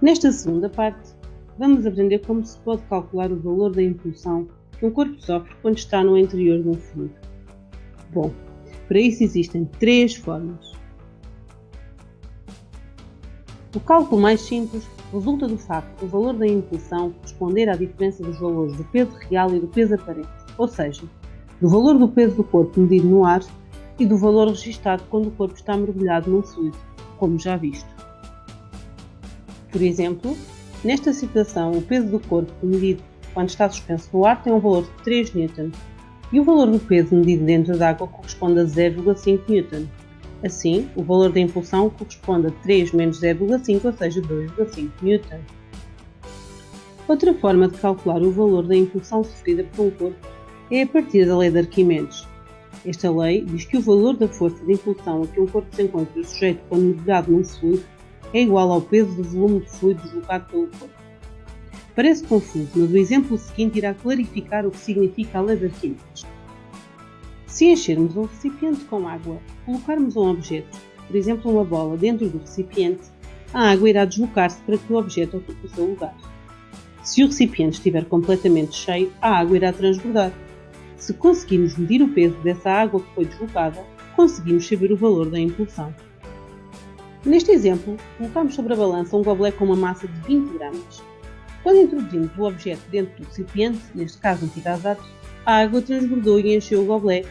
Nesta segunda parte, vamos aprender como se pode calcular o valor da impulsão que um corpo sofre quando está no interior de um fluido. Bom, para isso existem três formas. O cálculo mais simples resulta do facto do valor da impulsão corresponder à diferença dos valores do peso real e do peso aparente, ou seja, do valor do peso do corpo medido no ar e do valor registado quando o corpo está mergulhado num fluido, como já visto. Por exemplo, nesta situação, o peso do corpo medido quando está suspenso no ar tem um valor de 3 N e o valor do peso medido dentro da água corresponde a 0,5 N. Assim, o valor da impulsão corresponde a 3 menos 0,5, ou seja, 2,5 N. Outra forma de calcular o valor da impulsão sofrida por um corpo é a partir da lei de Arquimedes. Esta lei diz que o valor da força de impulsão a que um corpo se encontra sujeito quando mergulhado num fluido é igual ao peso do volume de fluido deslocado pelo corpo. Parece confuso, mas o exemplo seguinte irá clarificar o que significa a lei de Arquimedes. Se enchermos um recipiente com água, colocarmos um objeto, por exemplo uma bola, dentro do recipiente, a água irá deslocar-se para que o objeto ocupe o seu lugar. Se o recipiente estiver completamente cheio, a água irá transbordar. Se conseguirmos medir o peso dessa água que foi deslocada, conseguimos saber o valor da impulsão. Neste exemplo, colocamos sobre a balança um goblé com uma massa de 20 gramas. Quando introduzimos o objeto dentro do recipiente, neste caso um tirazato, a água transbordou e encheu o goblé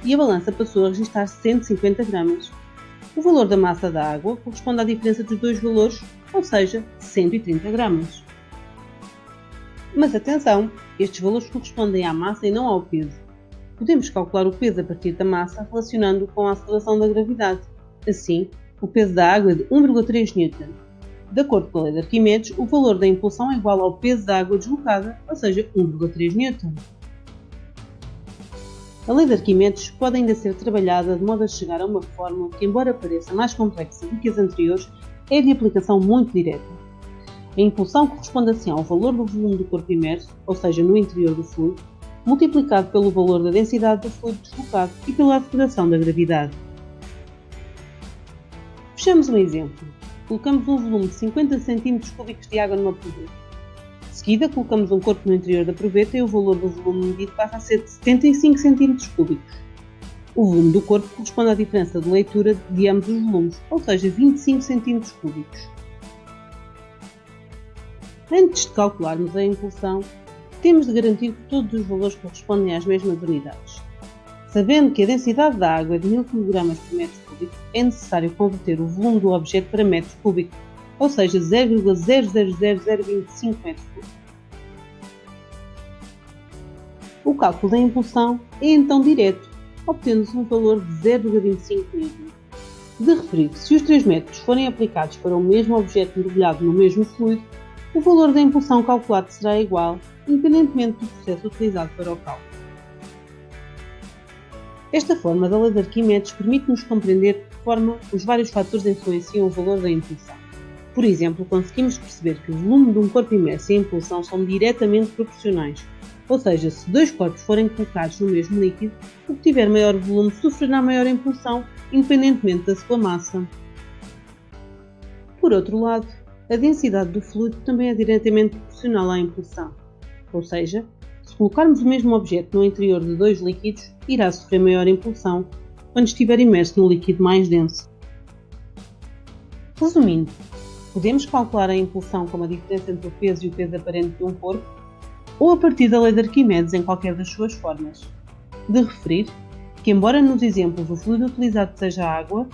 e a balança passou a registrar 150 gramas. O valor da massa da água corresponde à diferença dos dois valores, ou seja, 130 gramas. Mas atenção, estes valores correspondem à massa e não ao peso. Podemos calcular o peso a partir da massa relacionando-o com a aceleração da gravidade. Assim, o peso da água é de 1,3 N. De acordo com a lei de Arquimedes, o valor da impulsão é igual ao peso da água deslocada, ou seja, 1,3 N. A lei de Arquimedes pode ainda ser trabalhada de modo a chegar a uma fórmula que, embora pareça mais complexa do que as anteriores, é de aplicação muito direta. A impulsão corresponde assim ao valor do volume do corpo imerso, ou seja, no interior do fluido, multiplicado pelo valor da densidade do fluido deslocado e pela aceleração da gravidade. Fechamos um exemplo. Colocamos um volume de 50 cm3 de água numa proveta. De seguida, colocamos um corpo no interior da proveta e o valor do volume medido passa a ser de 75 cm3. O volume do corpo corresponde à diferença de leitura de ambos os volumes, ou seja, 25 cm3. Antes de calcularmos a impulsão, temos de garantir que todos os valores correspondem às mesmas unidades. Sabendo que a densidade da água é de 1000 kg por metro cúbico, é necessário converter o volume do objeto para metro cúbico, ou seja, 0,000025 metros cúbicos. O cálculo da impulsão é então direto, obtendo-se um valor de 0,25 N. De referir que se os 3 métodos forem aplicados para o mesmo objeto mergulhado no mesmo fluido, o valor da impulsão calculado será igual, independentemente do processo utilizado para o cálculo. Esta forma da lei de Arquimedes permite-nos compreender de que forma os vários fatores influenciam o valor da impulsão. Por exemplo, conseguimos perceber que o volume de um corpo imerso e a impulsão são diretamente proporcionais, ou seja, se dois corpos forem colocados no mesmo líquido, o que tiver maior volume sofrerá maior impulsão, independentemente da sua massa. Por outro lado, a densidade do fluido também é diretamente proporcional à impulsão, ou seja, se colocarmos o mesmo objeto no interior de dois líquidos, irá sofrer maior impulsão quando estiver imerso no líquido mais denso. Resumindo, podemos calcular a impulsão como a diferença entre o peso e o peso aparente de um corpo, ou a partir da lei de Arquimedes em qualquer das suas formas. De referir que, embora nos exemplos o fluido utilizado seja a água,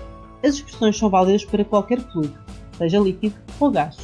as expressões são válidas para qualquer fluido, seja líquido ou gás.